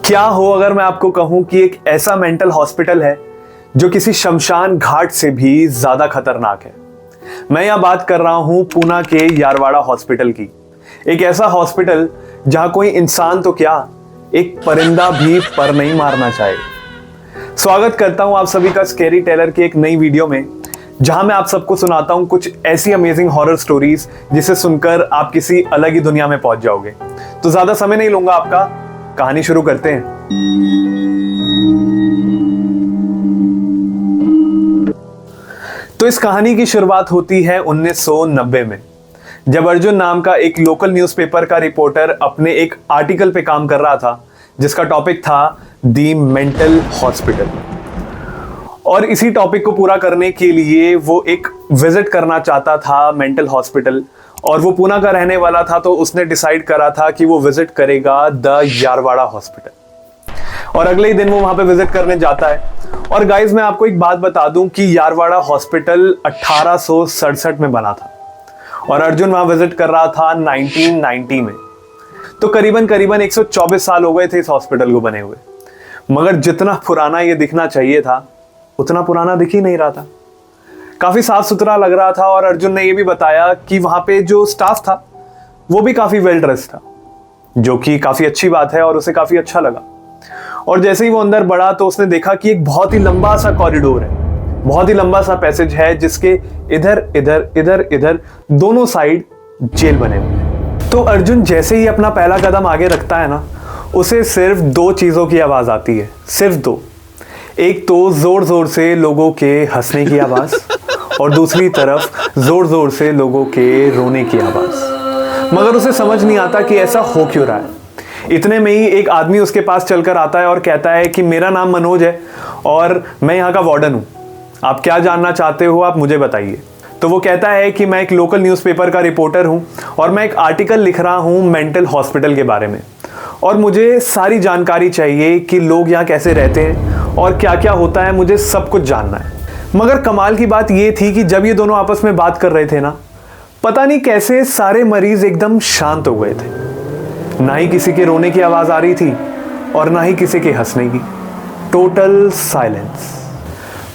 क्या हो अगर मैं आपको कहूं कि एक ऐसा मेंटल हॉस्पिटल है जो किसी शमशान घाट से भी ज्यादा खतरनाक है। मैं यहां बात कर रहा हूं पूना के यारवाड़ा हॉस्पिटल की। एक ऐसा हॉस्पिटल जहां कोई इंसान तो क्या, एक परिंदा भी पर नहीं मारना चाहे। स्वागत करता हूं आप सभी का स्कैरी टेलर की एक नई वीडियो में, जहां मैं आप सबको सुनाता हूं कुछ ऐसी अमेजिंग हॉरर स्टोरीज जिसे सुनकर आप किसी अलग ही दुनिया में पहुंच जाओगे। तो ज्यादा समय नहीं लूंगा आपका, कहानी शुरू करते हैं। तो इस कहानी की शुरुआत होती है 1990 में, जब अर्जुन नाम का एक लोकल न्यूज़पेपर का रिपोर्टर अपने एक आर्टिकल पे काम कर रहा था जिसका टॉपिक था दी मेंटल हॉस्पिटल। और इसी टॉपिक को पूरा करने के लिए वो एक विजिट करना चाहता था मेंटल हॉस्पिटल, और वो पूना का रहने वाला था, तो उसने डिसाइड करा था कि वो विजिट करेगा द यारवाड़ा हॉस्पिटल। और अगले ही दिन वो वहां पे विजिट करने जाता है। और गाइस, मैं आपको एक बात बता दूं कि यारवाड़ा हॉस्पिटल 1867 में बना था और अर्जुन वहां विजिट कर रहा था 1990 में। तो करीबन 124 साल हो गए थे इस हॉस्पिटल को बने हुए। मगर जितना पुराना ये दिखना चाहिए था उतना पुराना दिख ही नहीं रहा था। काफी साफ सुथरा लग रहा था, और अर्जुन ने ये भी बताया कि वहां पे जो स्टाफ था वो भी काफी वेल ड्रेस था, जो कि काफी अच्छी बात है और उसे काफी अच्छा लगा। और जैसे ही वो अंदर बढ़ा तो उसने देखा कि एक बहुत ही लंबा सा कॉरिडोर है, बहुत ही लंबा सा पैसेज है, जिसके इधर इधर इधर इधर दोनों साइड जेल बने हुए हैं। तो अर्जुन जैसे ही अपना पहला कदम आगे रखता है ना, उसे सिर्फ दो चीजों की आवाज आती है, सिर्फ दो। एक तो जोर जोर से लोगों के हंसने की आवाज, और दूसरी तरफ जोर जोर से लोगों के रोने की आवाज। मगर उसे समझ नहीं आता कि ऐसा हो क्यों रहा है। इतने में ही एक आदमी उसके पास चलकर आता है और कहता है कि मेरा नाम मनोज है और मैं यहाँ का वार्डन हूँ, आप क्या जानना चाहते हो, आप मुझे बताइए। तो वो कहता है कि मैं एक लोकल न्यूज़पेपर का रिपोर्टर हूँ और मैं एक आर्टिकल लिख रहा हूँ मेंटल हॉस्पिटल के बारे में, और मुझे सारी जानकारी चाहिए कि लोग यहाँ कैसे रहते हैं और क्या क्या होता है, मुझे सब कुछ जानना है। मगर कमाल की बात ये थी कि जब ये दोनों आपस में बात कर रहे थे ना, पता नहीं कैसे सारे मरीज एकदम शांत हो गए थे। ना ही किसी के रोने की आवाज आ रही थी और ना ही किसी के हंसने की। Total silence.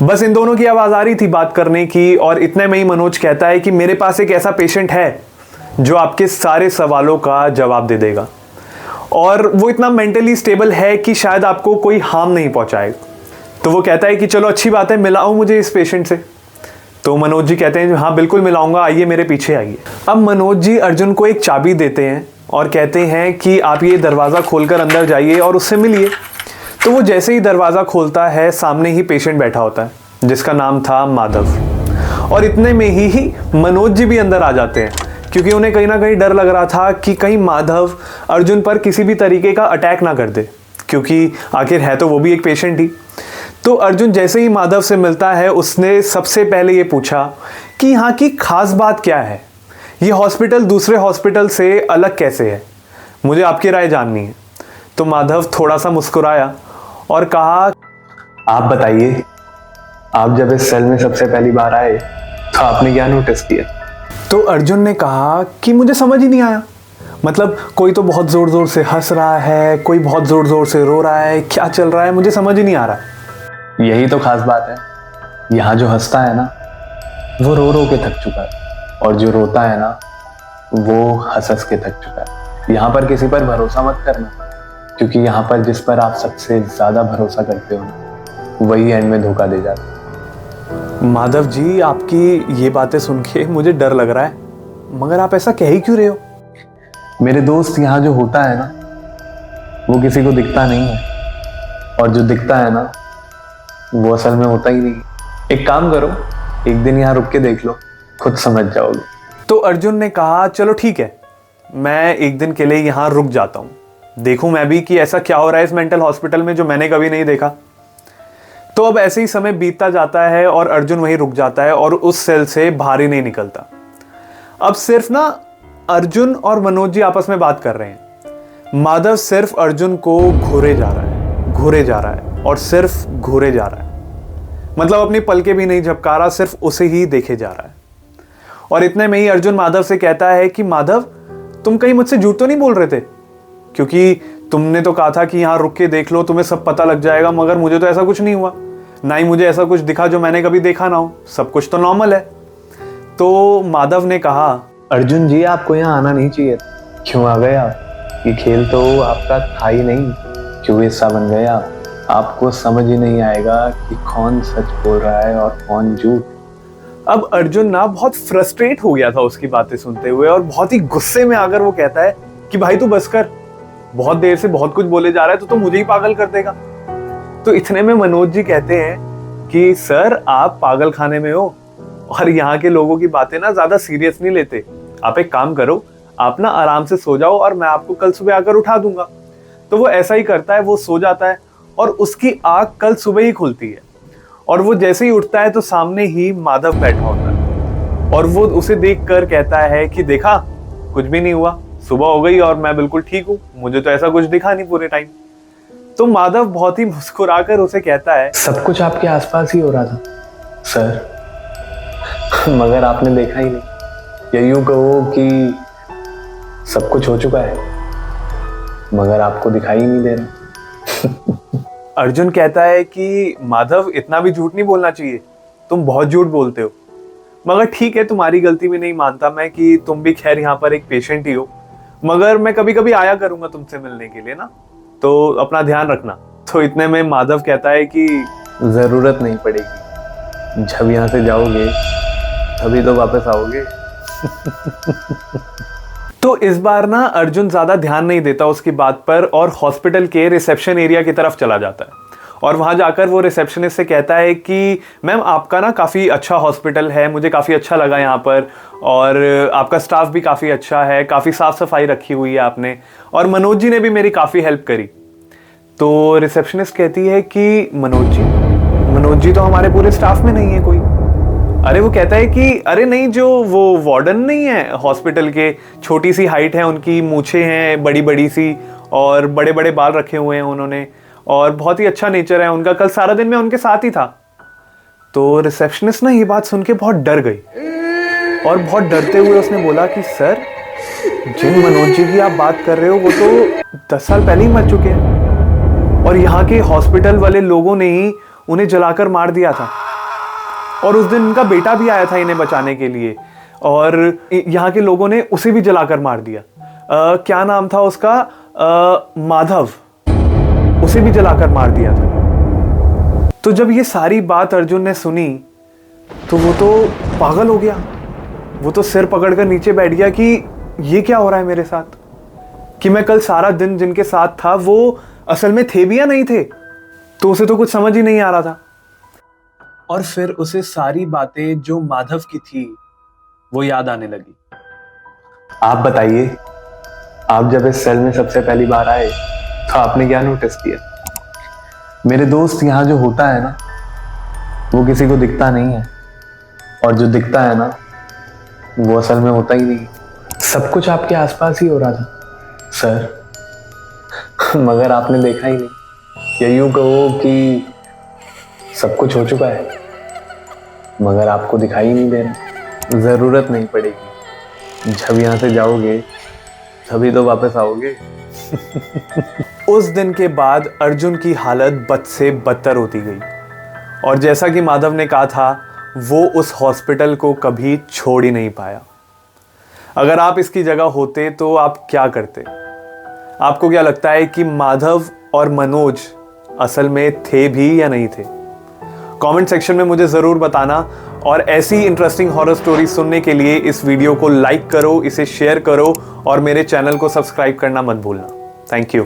बस इन दोनों की आवाज आ रही थी बात करने की। और इतने में ही मनोज कहता है कि मेरे पास एक ऐसा पेशेंट है जो आपके सारे सवालों का जवाब दे देगा, और वो इतना मेंटली स्टेबल है कि शायद आपको कोई हार्म नहीं पहुंचाएगा। तो वो कहता है कि चलो अच्छी बात है, मिलाओ मुझे इस पेशेंट से। तो मनोज जी कहते हैं हाँ बिल्कुल मिलाऊंगा, आइए मेरे पीछे आइए। अब मनोज जी अर्जुन को एक चाबी देते हैं और कहते हैं कि आप ये दरवाज़ा खोलकर अंदर जाइए और उससे मिलिए। तो वो जैसे ही दरवाज़ा खोलता है, सामने ही पेशेंट बैठा होता है जिसका नाम था माधव। और इतने में ही मनोज जी भी अंदर आ जाते हैं, क्योंकि उन्हें कहीं ना कहीं डर लग रहा था कि कहीं माधव अर्जुन पर किसी भी तरीके का अटैक ना कर दे, क्योंकि आखिर है तो वो भी एक पेशेंट ही। तो अर्जुन जैसे ही माधव से मिलता है, उसने सबसे पहले ये पूछा कि यहाँ की खास बात क्या है, ये हॉस्पिटल दूसरे हॉस्पिटल से अलग कैसे है, मुझे आपकी राय जाननी है। तो माधव थोड़ा सा मुस्कुराया और कहा, आप बताइए, आप जब इस सेल में सबसे पहली बार आए तो आपने क्या नोटिस किया? तो अर्जुन ने कहा कि मुझे समझ ही नहीं आया, मतलब कोई तो बहुत ज़ोर ज़ोर से हंस रहा है, कोई बहुत ज़ोर ज़ोर से रो रहा है, क्या चल रहा है मुझे समझ ही नहीं आ रहा। यही तो खास बात है, यहाँ जो हंसता है ना वो रो रो के थक चुका है, और जो रोता है ना वो हंस हंस के थक चुका है। यहाँ पर किसी पर भरोसा मत करना, क्योंकि यहाँ पर जिस पर आप सबसे ज़्यादा भरोसा करते हो ना, वही एंड में धोखा दे जाता है। माधव जी, आपकी ये बातें सुन के मुझे डर लग रहा है, मगर आप ऐसा कह ही क्यों रहे हो? मेरे दोस्त, यहाँ जो होता है ना वो किसी को दिखता नहीं है, और जो दिखता है ना वो असल में होता ही नहीं। एक काम करो, एक दिन यहाँ रुक के देख लो, खुद समझ जाओगे। तो अर्जुन ने कहा चलो ठीक है, मैं एक दिन के लिए यहाँ रुक जाता हूँ, देखूं मैं भी कि ऐसा क्या हो रहा है इस मेंटल हॉस्पिटल में जो मैंने कभी नहीं देखा। तो अब ऐसे ही समय बीतता जाता है और अर्जुन वहीं रुक जाता है और उस सेल से बाहर ही नहीं निकलता। अब सिर्फ ना अर्जुन और मनोज जी आपस में बात कर रहे हैं। माधव सिर्फ अर्जुन को घूरे जा रहा है, घूरे जा रहा है और सिर्फ घूरे जा रहा है, मतलब अपनी पलकें भी नहीं झपका रहा, सिर्फ उसे ही देखे जा रहा है। और इतने में ही अर्जुन माधव से कहता है कि माधव, तुम कहीं मुझसे झूठ तो नहीं बोल रहे थे, क्योंकि तुमने तो कहा था कि यहाँ रुक के देख लो, तुम्हें सब पता लग जाएगा, मगर मुझे तो ऐसा कुछ नहीं हुआ, ना ही मुझे ऐसा कुछ दिखा जो मैंने कभी देखा ना हो, सब कुछ तो नॉर्मल है। तो माधव ने कहा, अर्जुन जी आपको यहाँ आना नहीं चाहिए, क्यों आ गए आप? ये खेल तो आपका था ही नहीं, क्यों हिस्सा बन गए आप? आपको समझ ही नहीं आएगा कि कौन सच बोल रहा है और कौन झूठ। अब अर्जुन ना बहुत फ्रस्ट्रेट हो गया था उसकी बातें सुनते हुए, और बहुत ही गुस्से में आकर वो कहता है कि भाई तू बस कर, बहुत देर से बहुत कुछ बोले जा रहा है, तो मुझे ही पागल कर देगा। तो इतने में मनोज जी कहते हैं कि सर आप पागल खाने में हो और यहाँ के लोगों की बातें ना ज्यादा सीरियस नहीं लेते, आप एक काम करो, आप ना आराम से सो जाओ और मैं आपको कल सुबह आकर उठा दूंगा। तो वो ऐसा ही करता है, वो सो जाता है और उसकी आंख कल सुबह ही खुलती है, और वो जैसे ही उठता है तो सामने ही माधव बैठा होता है, और वो उसे देखकर कहता है कि देखा, कुछ भी नहीं हुआ, सुबह हो गई और मैं बिल्कुल ठीक हूँ, मुझे तो ऐसा कुछ दिखा नहीं पूरे टाइम। तो माधव बहुत ही मुस्कुराकर उसे कहता है, सब कुछ आपके आसपास ही हो रहा था सर, मगर आपने देखा ही नहीं, या यूं कहो कि सब कुछ हो चुका है मगर आपको दिखाई नहीं दे रहा। अर्जुन कहता है कि माधव इतना भी झूठ नहीं बोलना चाहिए, तुम बहुत झूठ बोलते हो, मगर ठीक है तुम्हारी गलती भी नहीं मानता मैं कि तुम भी खैर यहाँ पर एक पेशेंट ही हो, मगर मैं कभी कभी आया करूंगा तुमसे मिलने के लिए ना, तो अपना ध्यान रखना। तो इतने में माधव कहता है कि जरूरत नहीं पड़ेगी, जब यहाँ से जाओगे तभी तो वापस आओगे। तो इस बार ना अर्जुन ज्यादा ध्यान नहीं देता उसकी बात पर और हॉस्पिटल के रिसेप्शन एरिया की तरफ चला जाता है, और वहां जाकर वो रिसेप्शनिस्ट से कहता है कि मैम आपका ना काफ़ी अच्छा हॉस्पिटल है, मुझे काफ़ी अच्छा लगा यहाँ पर, और आपका स्टाफ भी काफ़ी अच्छा है, काफ़ी साफ़ सफाई रखी हुई है आपने, और मनोज जी ने भी मेरी काफ़ी हेल्प करी। तो रिसेप्शनिस्ट कहती है कि मनोज जी तो हमारे पूरे स्टाफ में नहीं है कोई। अरे वो कहता है कि अरे नहीं, जो वो वार्डन नहीं है हॉस्पिटल के, छोटी सी हाइट है उनकी, मूछें हैं बड़ी बड़ी सी, और बड़े बड़े बाल रखे हुए हैं उन्होंने, और बहुत ही अच्छा नेचर है उनका, कल सारा दिन मैं उनके साथ ही था। तो रिसेप्शनिस्ट ना ये बात सुन के बहुत डर गई, और बहुत डरते हुए उसने बोला कि सर, जिन मनोज जी की आप बात कर रहे हो वो तो 10 साल पहले ही मर चुके हैं, और यहाँ के हॉस्पिटल वाले लोगों ने ही उन्हें जलाकर मार दिया था, और उस दिन उनका बेटा भी आया था इन्हें बचाने के लिए, और यहाँ के लोगों ने उसे भी जलाकर मार दिया। क्या नाम था उसका, माधव, उसे भी जलाकर मार दिया था। तो जब ये सारी बात अर्जुन ने सुनी तो वो तो पागल हो गया, वो तो सिर पकड़कर नीचे बैठ गया कि ये क्या हो रहा है मेरे साथ, कि मैं कल सारा दिन जिनके साथ था वो असल में थे भी या नहीं थे। तो उसे तो कुछ समझ ही नहीं आ रहा था, और फिर उसे सारी बातें जो माधव की थी वो याद आने लगी। आप बताइए, आप जब इस सेल में सबसे पहली बार आए तो आपने क्या नोटिस किया? मेरे दोस्त, यहाँ जो होता है ना वो किसी को दिखता नहीं है, और जो दिखता है ना वो असल में होता ही नहीं। सब कुछ आपके आसपास ही हो रहा था सर, मगर आपने देखा ही नहीं, या यूं कहो कि सब कुछ हो चुका है मगर आपको दिखाई नहीं दे रहा। जरूरत नहीं पड़ेगी, जब यहाँ से जाओगे तभी तो वापस आओगे। उस दिन के बाद अर्जुन की हालत बद से बदतर होती गई, और जैसा कि माधव ने कहा था वो उस हॉस्पिटल को कभी छोड़ ही नहीं पाया। अगर आप इसकी जगह होते तो आप क्या करते? आपको क्या लगता है कि माधव और मनोज असल में थे भी या नहीं थे? कमेंट सेक्शन में मुझे ज़रूर बताना, और ऐसी इंटरेस्टिंग हॉरर स्टोरी सुनने के लिए इस वीडियो को लाइक करो, इसे शेयर करो, और मेरे चैनल को सब्सक्राइब करना मत भूलना। Thank you.